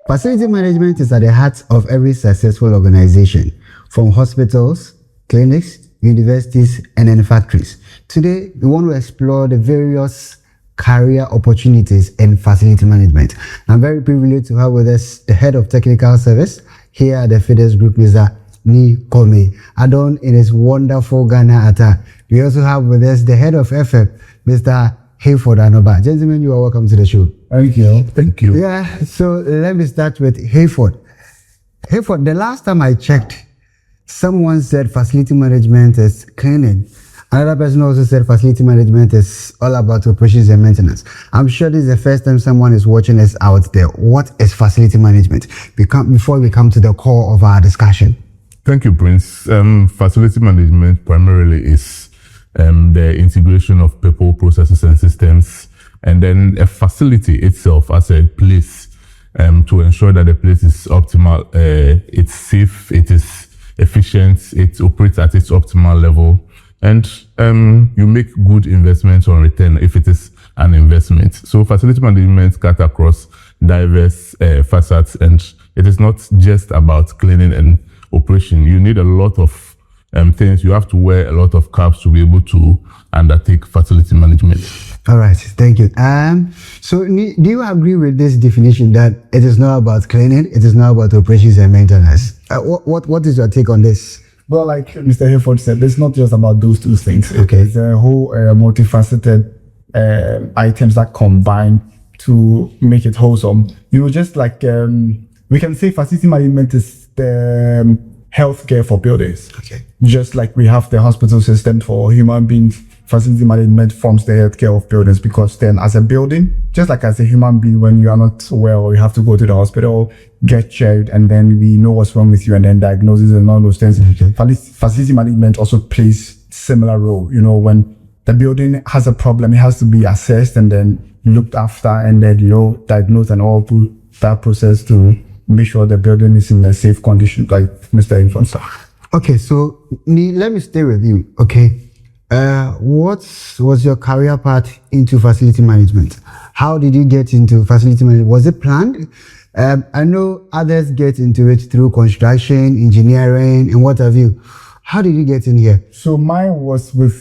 Facility management is at the heart of every successful organization, from hospitals, clinics, universities, and then factories. Today, we want to explore the various career opportunities in facility management. I'm very privileged to have with us the head of technical service here at the FIDES Group, Mr. newcomers. Adon in his wonderful Ghana attire. We also have with us the head of FF, Mr. Hayford Anoba. Gentlemen, you are welcome to the show. Thank you. Thank you. Yeah, so let me start with Hayford. Hayford, the last time I checked, someone said facility management is cleaning. Another person also said facility management is all about operations and maintenance. I'm sure this is the first time someone is watching us out there. What is facility management? Before we come to the core of our discussion. Thank you, Prince. Facility management primarily is the integration of people, processes, and systems, and then a facility itself as a place to ensure that the place is optimal, it's safe, it is efficient, it operates at its optimal level, and you make good investments on return if it is an investment. So facility management cut across diverse facets, and it is not just about cleaning and operation. You need a lot of things. You have to wear a lot of caps to be able to undertake facility management. All right, thank you. So do you agree with this definition that it is not about cleaning, it is not about operations and maintenance? What is your take on this? Well, like Mr. Hayford said, it's not just about those two things. Okay. It's a whole multifaceted items that combine to make it wholesome. You know, just like we can say facility management is the healthcare for buildings. Okay. Just like we have the hospital system for human beings, facility management forms the healthcare of buildings, because then as a building, just like as a human being, when you are not well, you have to go to the hospital, get checked, and then we know what's wrong with you, and then diagnosis and all those things. Okay. Facility management also plays similar role. You know, when the building has a problem, it has to be assessed and then looked after, and then, you know, diagnosed and all through that process to make sure the building is in a safe condition, like Mr. Infant said. Okay, so let me stay with you. Okay. What was your career path into facility management? How did you get into facility management? Was it planned? I know others get into it through construction, engineering, and what have you. How did you get in here? So mine was with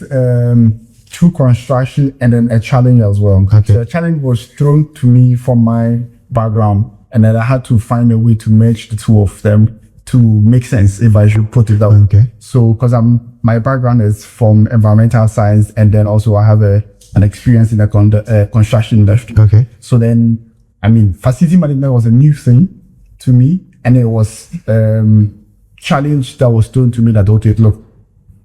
through construction and then a challenge as well. Okay. So a challenge was thrown to me from my background, and then I had to find a way to merge the two of them to make sense, if I should put it that way. Okay. So, because my background is from environmental science, and then also I have an experience in the construction industry. Okay. So then, I mean, facility management was a new thing to me, and it was challenge that was thrown to me that, okay, look,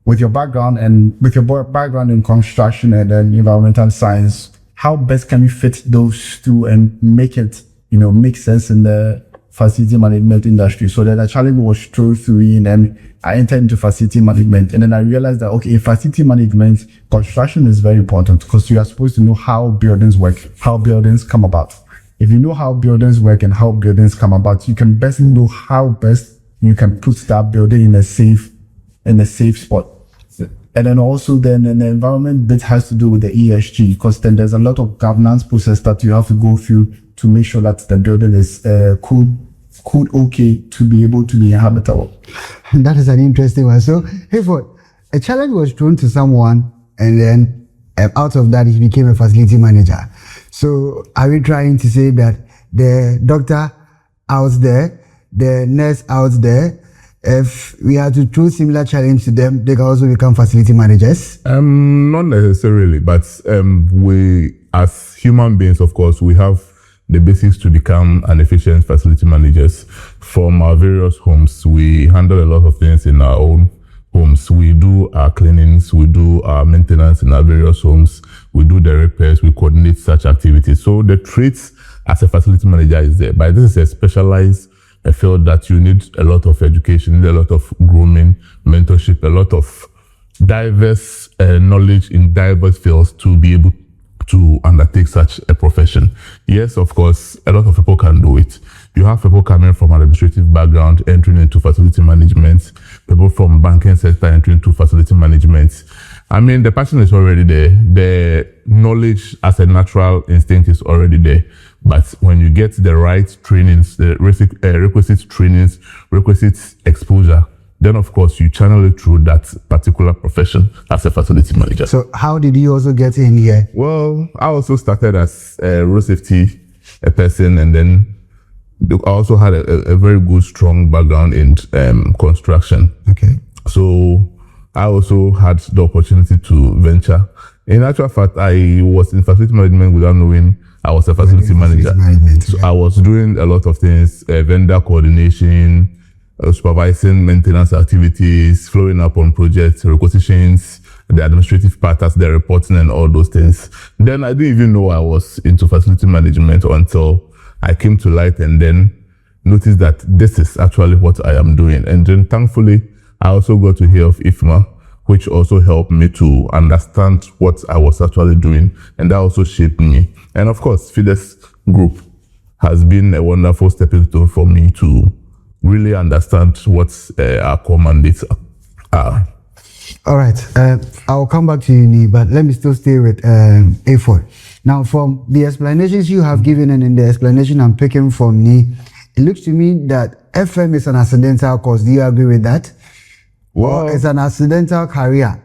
with your background in construction and then environmental science, how best can you fit those two and make it, you know, make sense in the facility management industry? So that the challenge was thrown to me, and then I entered into facility management, and then I realized that, okay, in facility management, construction is very important, because you are supposed to know how buildings work, how buildings come about. If you know how buildings work and how buildings come about, you can best know how best you can put that building in a safe spot. And then also then an environment bit has to do with the ESG, because then there's a lot of governance process that you have to go through to make sure that the building is okay to be able to be habitable. That is an interesting one. So, Hayford, a challenge was thrown to someone, and then out of that, he became a facility manager. So, are we trying to say that the doctor out there, the nurse out there, if we had to throw similar challenge to them, they can also become facility managers? Not necessarily, but we, as human beings, of course, we have the basics to become an efficient facility managers. From our various homes, we handle a lot of things in our own homes. We do our cleanings, we do our maintenance in our various homes, we do the repairs, we coordinate such activities. So the traits as a facility manager is there, but this is a specialized field that you need a lot of education, you need a lot of grooming, mentorship, a lot of diverse knowledge in diverse fields to be able to undertake such a profession. Yes, of course, a lot of people can do it. You have people coming from an administrative background entering into facility management, people from banking sector entering into facility management. I mean, the passion is already there. The knowledge as a natural instinct is already there. But when you get the right trainings, the requisite trainings, requisite exposure, then of course you channel it through that particular profession as a facility manager. So how did you also get in here? Well, I also started as a road safety person, and then I also had a very good, strong background in construction. Okay. So I also had the opportunity to venture. In actual fact, I was in facility management without knowing I was a facility manager. So I was doing a lot of things, vendor coordination, supervising maintenance activities, following up on projects, requisitions, the administrative part as the reporting and all those things. Then I didn't even know I was into facility management until I came to light and then noticed that this is actually what I am doing. And then thankfully, I also got to hear of IFMA, which also helped me to understand what I was actually doing. And that also shaped me. And of course, FIDES Group has been a wonderful stepping stone for me to really understand what our core mandates are. All right. I'll come back to uni, but let me still stay with A4. Now, from the explanations you have given and in the explanation I'm picking from me, it looks to me that FM is an accidental course. Do you agree with that? Well, or it's an accidental career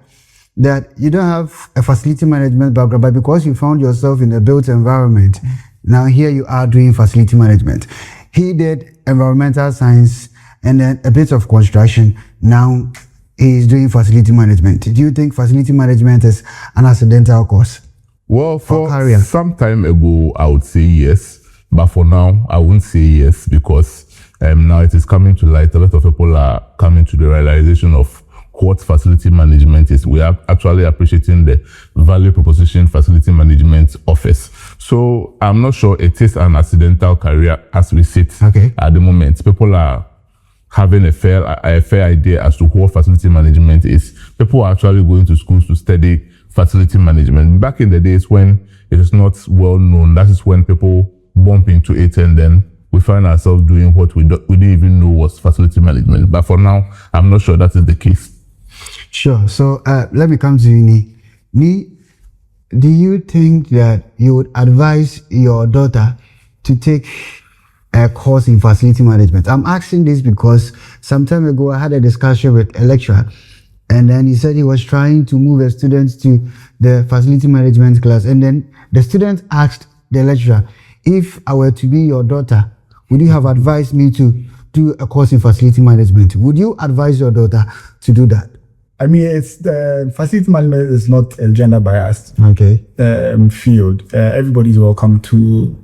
that you don't have a facility management background, but because you found yourself in a built environment, now here you are doing facility management. He did environmental science and then a bit of construction. Now he's doing facility management. Do you think facility management is an accidental course? Well, for some time ago, I would say yes. But for now, I wouldn't say yes because now it is coming to light. A lot of people are coming to the realization of what facility management is. We are actually appreciating the value proposition facility management offers. So I'm not sure it is an accidental career as we sit at the moment. People are having a fair idea as to what facility management is. People are actually going to schools to study facility management. Back in the days when it is not well known, that is when people bump into it and then we find ourselves doing what we didn't even know was facility management. But for now, I'm not sure that is the case. Sure. So let me come to you, Ni. Do you think that you would advise your daughter to take a course in facility management? I'm asking this because some time ago I had a discussion with a lecturer, and then he said he was trying to move a student to the facility management class, and then the student asked the lecturer, if I were to be your daughter, would you have advised me to do a course in facility management? Would you advise your daughter to do that? I mean, it's the facility management is not a gender biased field. Everybody's welcome to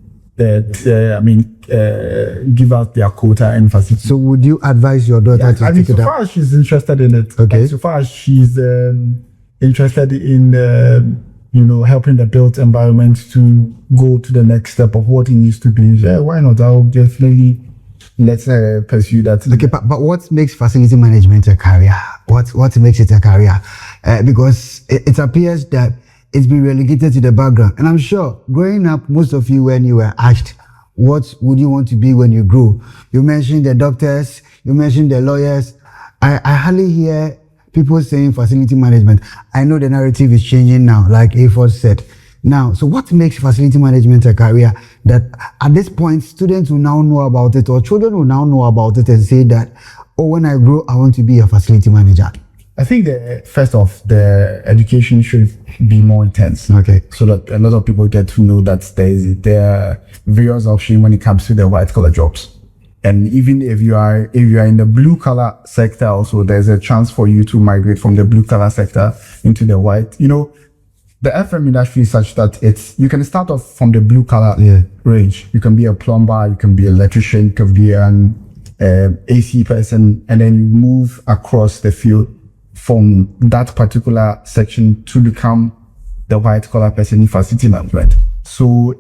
give out their quota in facility. So would you advise your daughter to take it up? So far as she's interested in it, okay. So far as she's interested in helping the built environment to go to the next step of what it needs to be, why not? I'll definitely let's pursue that. Okay, but what makes facility management a career? What makes it a career? Because it appears that it's been relegated to the background. And I'm sure growing up, most of you, when you were asked, what would you want to be when you grow? You mentioned the doctors, you mentioned the lawyers. I hardly hear people saying facility management. I know the narrative is changing now, like A4 said. Now, so what makes facility management a career that at this point, students will now know about it, or children will now know about it and say that, oh, when I grow, I want to be a facility manager? I think first off, the education should be more intense. Okay. So that a lot of people get to know that there are various options when it comes to the white collar jobs. And even if you are in the blue collar sector also, there's a chance for you to migrate from the blue collar sector into the white. The FM industry is such that you can start off from the blue collar range. You can be a plumber, you can be an electrician, you can be an AC person, and then you move across the field from that particular section to become the white collar person in facility management. So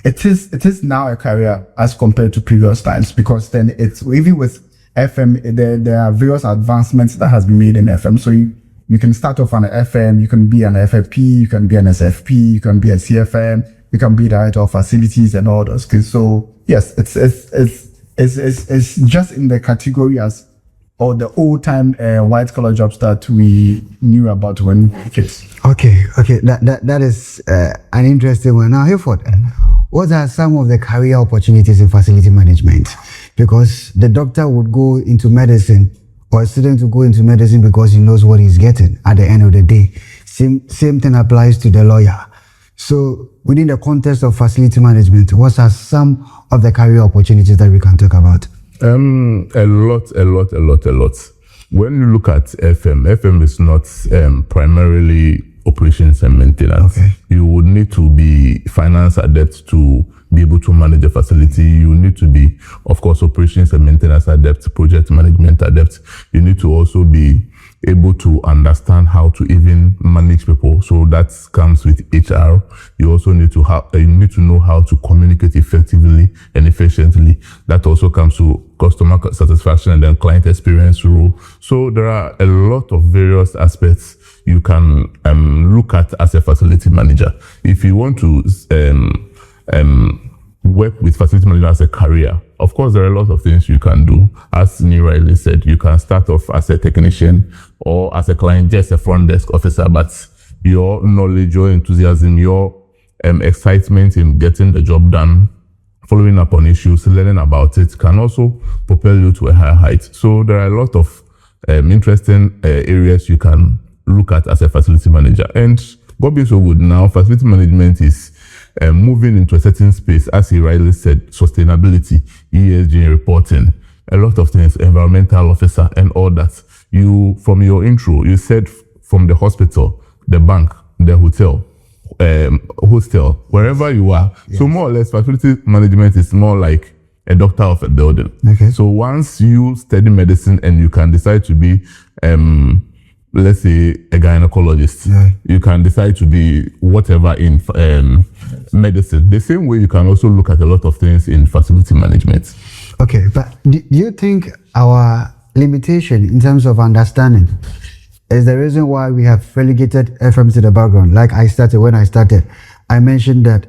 it is now a career as compared to previous times, because then it's even with FM, there are various advancements that has been made in FM. So you can start off on an FM, you can be an FFP, you can be an SFP, you can be a CFM, you can be director of facilities and all those things. So yes, it's just in the category as or the old time white collar jobs that we knew about when we were kids. Okay. That is an interesting one. Now, Hayford, what are some of the career opportunities in facility management? Because the doctor would go into medicine, or a student would go into medicine because he knows what he's getting at the end of the day. Same thing applies to the lawyer. So within the context of facility management, what are some of the career opportunities that we can talk about? A lot. When you look at FM is not primarily operations and maintenance. Okay. You would need to be finance adept to be able to manage a facility. You need to be, of course, operations and maintenance adept, project management adept. You need to also be able to understand how to even manage people. So that comes with HR. You also need to know how to communicate effectively and efficiently. That also comes to customer satisfaction and then client experience role. So there are a lot of various aspects you can look at as a facility manager. If you want to work with facility management as a career, of course, there are a lot of things you can do. As Neil rightly said, you can start off as a technician or as a client, just a front desk officer, but your knowledge, your enthusiasm, your excitement in getting the job done, following up on issues, learning about it, can also propel you to a higher height. So there are a lot of interesting areas you can look at as a facility manager. And God being so good now, facility management is moving into a certain space, as he rightly said, sustainability, ESG reporting, a lot of things, environmental officer and all that. You, from your intro, you said from the hospital, the bank, the hotel, hostel, wherever you are. Yes. So more or less, facility management is more like a doctor of a building. Okay. So once you study medicine and you can decide to be let's say a gynecologist, you can decide to be whatever in medicine. The same way you can also look at a lot of things in facility management. Okay, but do you think our limitation in terms of understanding is the reason why we have relegated FM to the background? Like when I started, I mentioned that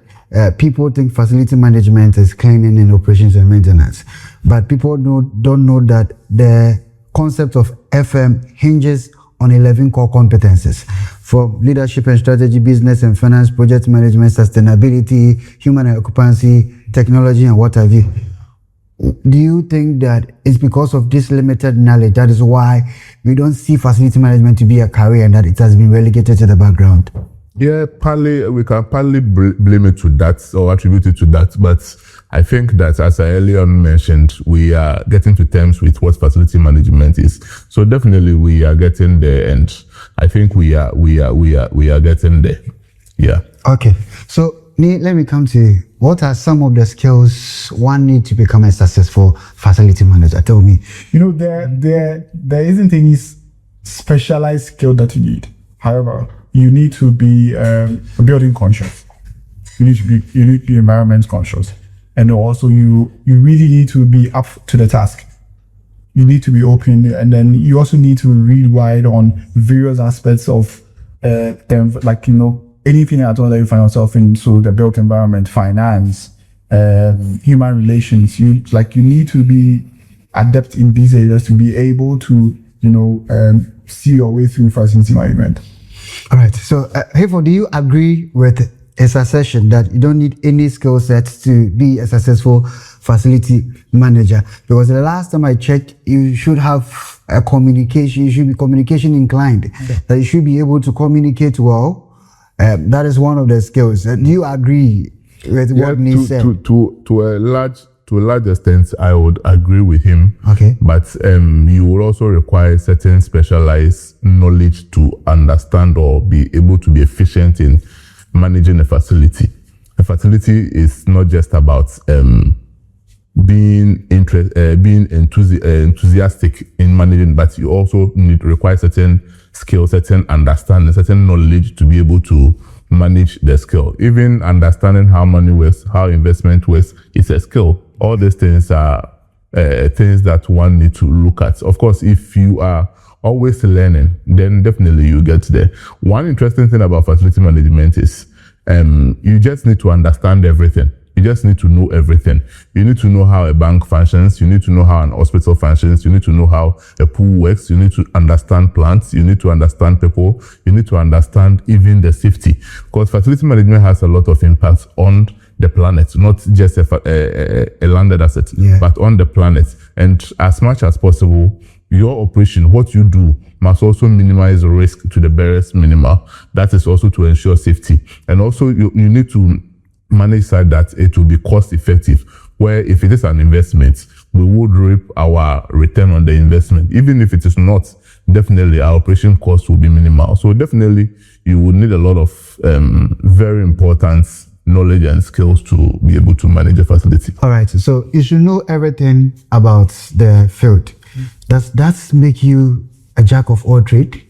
people think facility management is cleaning and operations and maintenance, but people don't know that the concept of FM hinges on 11 core competences, from leadership and strategy, business and finance, project management, sustainability, human occupancy, technology, and what have you. Do you think that it's because of this limited knowledge that is why we don't see facility management to be a career and that it has been relegated to the background? Yeah, we can partly blame it to that or attribute it to that, but I think that, as I earlier mentioned, we are getting to terms with what facility management is. So definitely we are getting there, and I think we are getting there. Yeah. Okay. So let me come to you. What are some of the skills one needs to become a successful facility manager? Tell me. There isn't any specialized skill that you need. However, you need to be building conscious. You need to be environment conscious. And also you really need to be up to the task. You need to be open, and then you also need to read wide on various aspects of them, like, anything at all that you find yourself in. So the built environment, finance, human relations, you need to be adept in these areas to be able to, see your way through facility management. All right. So, Hayford, do you agree with his assertion that you don't need any skill sets to be a successful facility manager? Because the last time I checked, you should have a communication. You should be communication inclined. Okay. That you should be able to communicate well. That is one of the skills. Do you agree with what Neil said? To a large extent, I would agree with him. Okay. But you will also require certain specialized knowledge to understand or be able to be efficient in managing a facility. A facility is not just about being enthusiastic in managing, but you also require certain skills, certain understanding, certain knowledge to be able to manage the skill. Even understanding how money works, how investment works, is a skill. All these things are things that one needs to look at. Of course, if you are always learning, then definitely you get there. One interesting thing about facility management is you just need to understand everything. You just need to know everything. You need to know how a bank functions. You need to know how an hospital functions. You need to know how a pool works. You need to understand plants. You need to understand people. You need to understand even the safety. Because facility management has a lot of impact on the planet, not just a landed asset, but on the planet. And as much as possible, your operation, what you do, must also minimize risk to the barest minimal. That is also to ensure safety. And also, you need to manage so that it will be cost effective, where if it is an investment, we would reap our return on the investment. Even if it is not, definitely our operation cost will be minimal. So definitely you would need a lot of very important knowledge and skills to be able to manage a facility. All right, so you should know everything about the field. Does that make you a jack of all trade?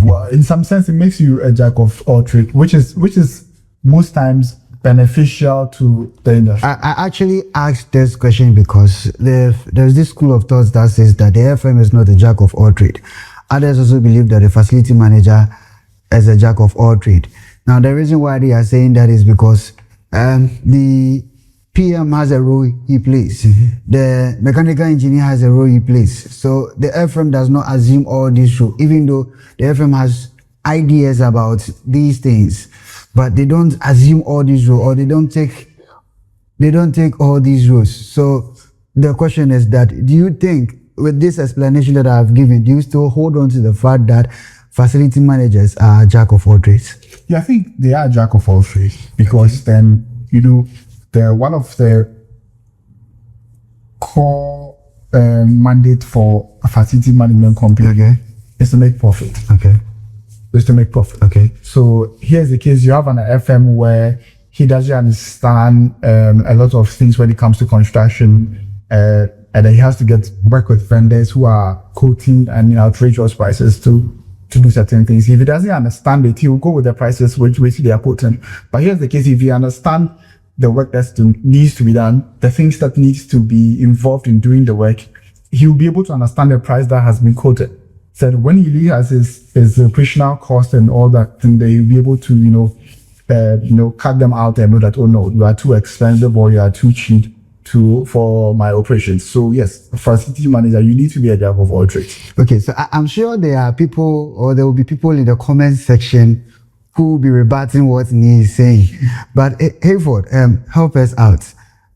Well, in some sense, it makes you a jack of all trade, which is most times beneficial to the industry. I actually asked this question because there's this school of thought that says that the FM is not a jack of all trade. Others also believe that the facility manager is a jack of all trade. Now, the reason why they are saying that is because the PM has a role he plays. The mechanical engineer has a role he plays. So the FM does not assume all these roles, even though the FM has ideas about these things. But they don't assume all these roles, or they don't take all these roles. So the question is that, do you think with this explanation that I've given, do you still hold on to the fact that facility managers are jack of all trades? Yeah, I think they are jack of all trades, because then, they're one of the core mandate for a facility management company is to make profit. Is to make profit. So here's the case: you have an FM where he doesn't understand a lot of things when it comes to construction, and then he has to work with vendors who are quoting and outrageous prices to do certain things. If he doesn't understand it, he will go with the prices which they are quoting. But here's the case: if you understand the work that needs to be done, the things that needs to be involved in doing the work, he will be able to understand the price that has been quoted. So when he has his operational cost and all that, then they will be able to cut them out and know that, oh no, you are too expensive or you are too cheap for my operations. So yes, facility manager, you need to be a jack of all trades. Okay, so I'm sure there are people, or there will be people in the comment section who will be rebutting what Nee is saying. But Hayford, help us out.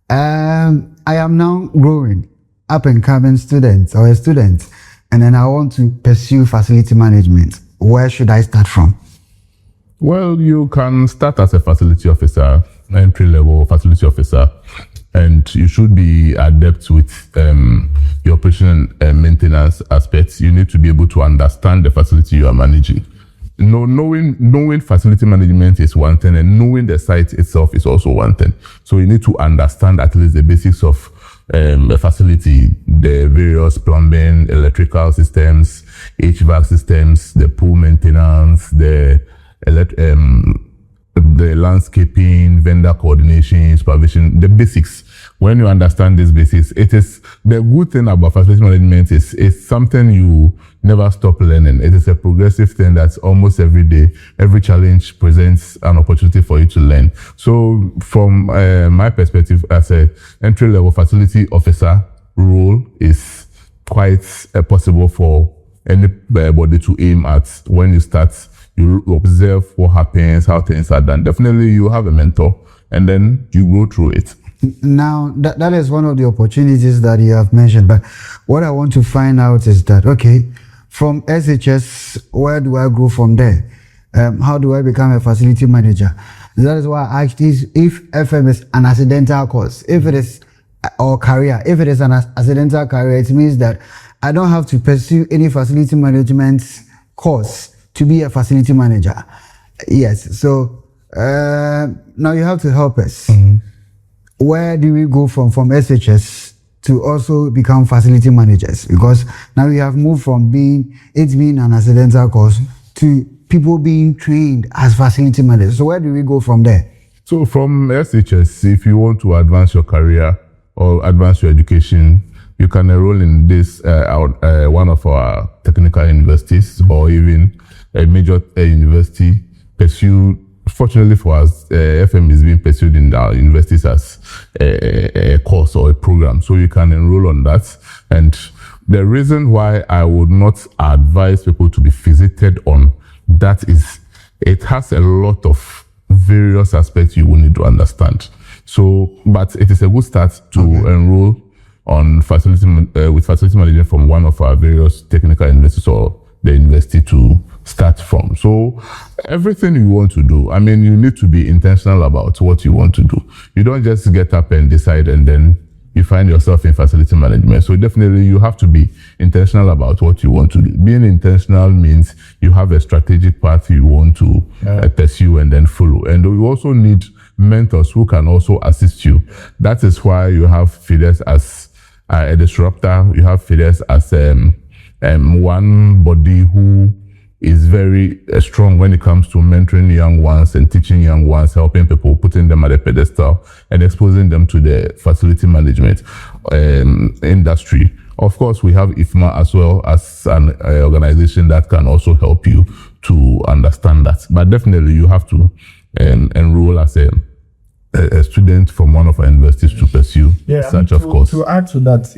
I am now growing, up and coming student or a student, and then I want to pursue facility management. Where should I start from? Well, you can start as a facility officer, entry-level facility officer, and you should be adept with your operation and maintenance aspects. You need to be able to understand the facility you are managing. Knowing facility management is one thing, and knowing the site itself is also one thing. So you need to understand at least the basics of a facility, the various plumbing, electrical systems, HVAC systems, the pool maintenance, the landscaping, vendor coordination, supervision, the basics. When you understand these basics, it is the good thing about facility management is it's something you never stop learning. It is a progressive thing that's almost every day. Every challenge presents an opportunity for you to learn. So from my perspective as a entry-level facility officer role is quite possible for anybody to aim at. When you start, you observe what happens, how things are done. Definitely you have a mentor, and then you go through it. Now, that is one of the opportunities that you have mentioned. But what I want to find out is that, okay, from SHS, where do I go from there? How do I become a facility manager? That is why I asked if FM is an accidental course, if it is, or career. If it is an accidental career, it means that I don't have to pursue any facility management course to be a facility manager. Yes. So now you have to help us. Where do we go from SHS to also become facility managers? Because now we have moved from being an accidental course to people being trained as facility managers. So where do we go from there? So from SHS, if you want to advance your career or advance your education, you can enroll in this one of our technical universities or even a major university, pursue fortunately for us, FM is being pursued in our universities as a course or a program, so you can enroll on that. And the reason why I would not advise people to be visited on that is it has a lot of various aspects you will need to understand. So, but it is a good start to enroll on facility with facility management from one of our various technical universities or the university to start from. So everything you want to do, I mean, you need to be intentional about what you want to do. You don't just get up and decide and then you find yourself in facility management. So definitely you have to be intentional about what you want to do. Being intentional means you have a strategic path you want to pursue and then follow. And you also need mentors who can also assist you. That is why you have Fides as a disruptor. You have Fides as one body who is very strong when it comes to mentoring young ones and teaching young ones, helping people, putting them at a pedestal and exposing them to the facility management industry. Of course, we have IFMA as well as an organization that can also help you to understand that. But definitely you have to enroll as a student from one of our universities to pursue such, of course. To add to that,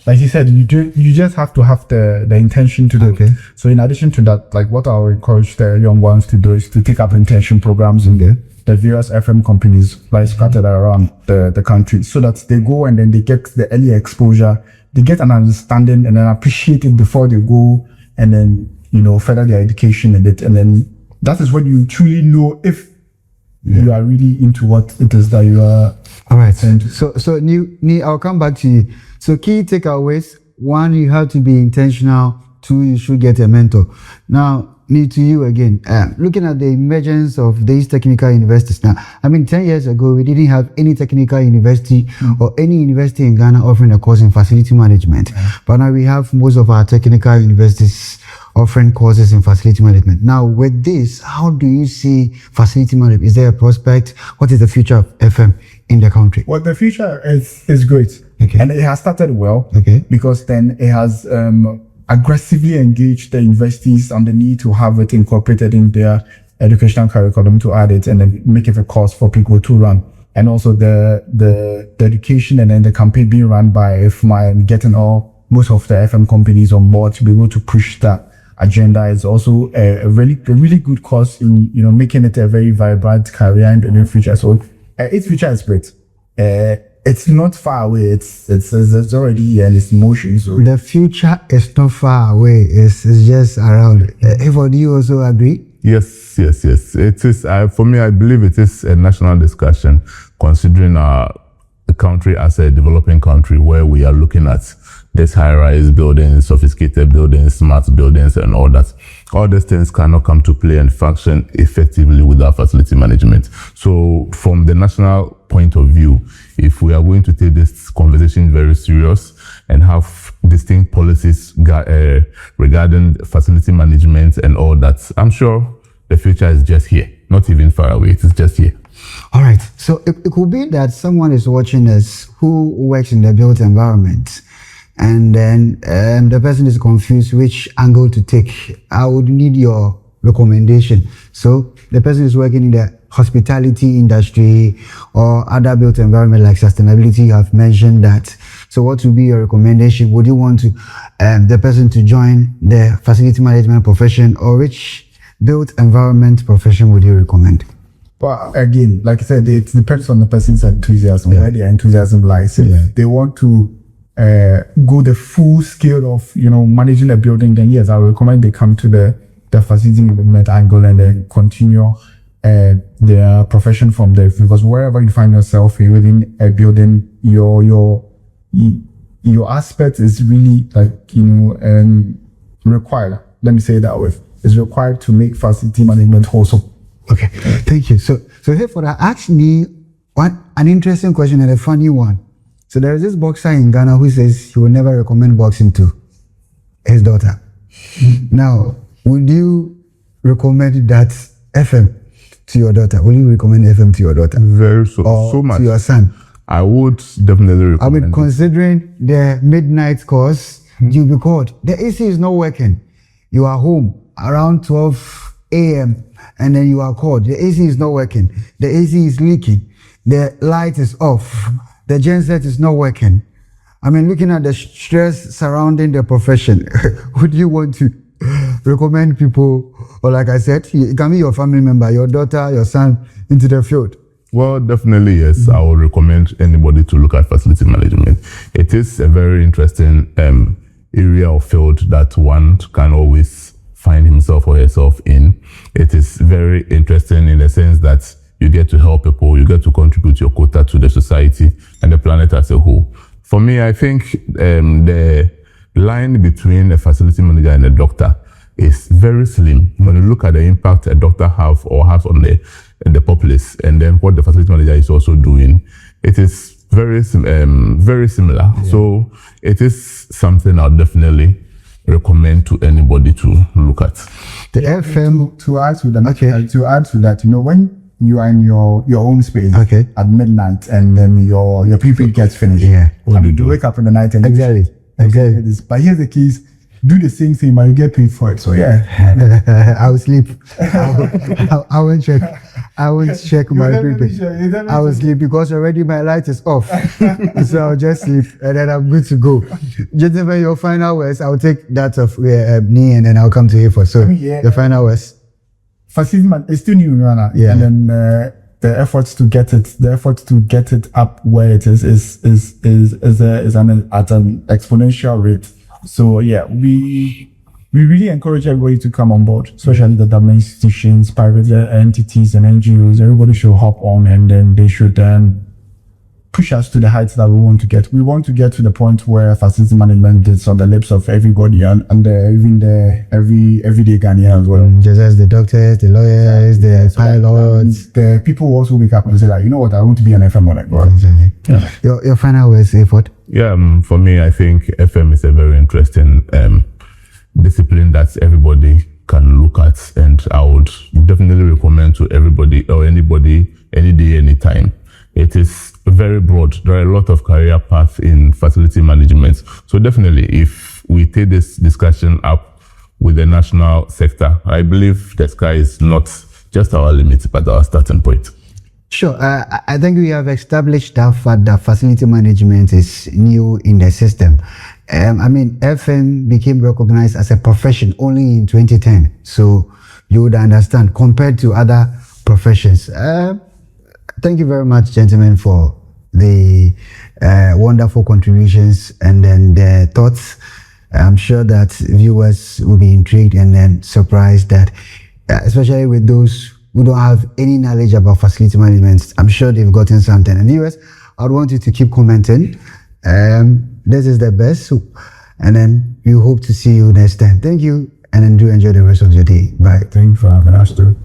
like you said, you just have to have the intention to do it. So in addition to that, like what I would encourage the young ones to do is to take up internship programs in the various FM companies like scattered around the country, so that they go and then they get the early exposure, they get an understanding and then appreciate it before they go and then, further their education in it. And then that is when you truly know if you are really into what it is that you are. All right. So Ni, I'll come back to you. So key takeaways: 1, you have to be intentional. 2, you should get a mentor. Now, Ni, to you again. Looking at the emergence of these technical universities now. I mean, 10 years ago, we didn't have any technical university or any university in Ghana offering a course in facility management. But now we have most of our technical universities offering courses in facility management. Now, with this, how do you see facility management? Is there a prospect? What is the future of FM in the country? Well, the future is great. And it has started well. Because then it has aggressively engaged the universities on the need to have it incorporated in their educational curriculum, to add it and then make it a course for people to run. And also the education and then the campaign being run by IFMA and getting most of the FM companies on board to be able to push that agenda is also a really good cause in making it a very vibrant career in the near future. So its future is great. It's not far away. It's already and it's in motion. So the future is not far away. It's just around. Evo, do you also agree? Yes. It is. For me, I believe it is a national discussion, considering the country as a developing country where we are looking at this high-rise buildings, sophisticated buildings, smart buildings, and all that. All these things cannot come to play and function effectively without facility management. So from the national point of view, if we are going to take this conversation very serious and have distinct policies regarding facility management and all that, I'm sure the future is just here, not even far away. It is just here. All right. So it could be that someone is watching us who works in the built environment, and then the person is confused which angle to take. I would need your recommendation. So the person is working in the hospitality industry or other built environment like sustainability. You have mentioned that. So what would be your recommendation? Would you want to the person to join the facility management profession, or which built environment profession would you recommend? Well, again, like I said, it depends on the person's enthusiasm, where their enthusiasm lies. If they want to go the full scale of managing a building, then yes, I would recommend they come to the facility management angle and then continue their profession from there. Because wherever you find yourself within a building, your aspect is really required. Let me say it that way. It's required to make facility management wholesome. Okay, thank you. So here for that, ask me an interesting question and a funny one. So there is this boxer in Ghana who says he will never recommend boxing to his daughter. Now, would you recommend that FM to your daughter? Will you recommend FM to your daughter? So much. To your son? I would definitely recommend. I mean, considering the midnight course, you'll be called. The AC is not working. You are home around 12 a.m. and then you are called. The AC is not working. The AC is leaking. The light is off. The genset is not working. I mean, looking at the stress surrounding the profession, would you want to recommend people, or like I said, it can be your family member, your daughter, your son, into the field? Well, definitely, yes. I would recommend anybody to look at facility management. It is a very interesting area of field that one can always find himself or herself in. It is very interesting in the sense that you get to help people, you get to contribute your quota to the society and the planet as a whole. For me, I think the line between a facility manager and a doctor is very slim. When you look at the impact a doctor has on the populace, and then what the facility manager is also doing, it is very similar. Yeah. So it is something I'll definitely recommend to anybody to look at. The FM to add to that, to add to that, when you are in your own space at midnight, and then your people gets finished. Yeah. You wake up in the night and exactly. But here's the keys. Do the same thing, but you get paid for it. So yeah, I will sleep. I won't check. I won't check my people. I will sleep because already my light is off. So I'll just sleep and then I'm good to go. Gentlemen, your final words. I'll take that of me and then I'll come to you for. So your final words. Facility man, it's still new in Ghana. Yeah. And then the efforts to get it up where it is at an exponential rate. So yeah, we really encourage everybody to come on board, especially the government institutions, private entities and NGOs. Everybody should hop on, and then they should push us to the heights that we want to get. We want to get to the point where facility management is on the lips of everybody and even the everyday Ghanaian as well. Just as the doctors, the lawyers, the pilots, the people who also wake up and say like, you know what, I want to be an FM on it. Yeah. Your final words, Effort? Yeah, for me, I think FM is a very interesting discipline that everybody can look at, and I would definitely recommend to everybody or anybody, any day, anytime. It is very broad. There are a lot of career paths in facility management. So definitely, if we take this discussion up with the national sector, I believe the sky is not just our limit, but our starting point. Sure. I think we have established that fact that facility management is new in the system. FM became recognized as a profession only in 2010. So you would understand compared to other professions. Thank you very much, gentlemen, for the wonderful contributions and then the thoughts. I'm sure that viewers will be intrigued and then surprised that, especially with those who don't have any knowledge about facility management, I'm sure they've gotten something. And viewers, I would want you to keep commenting. This is the best. And then we hope to see you next time. Thank you, and then do enjoy the rest of your day. Bye. Thank you for having us, too.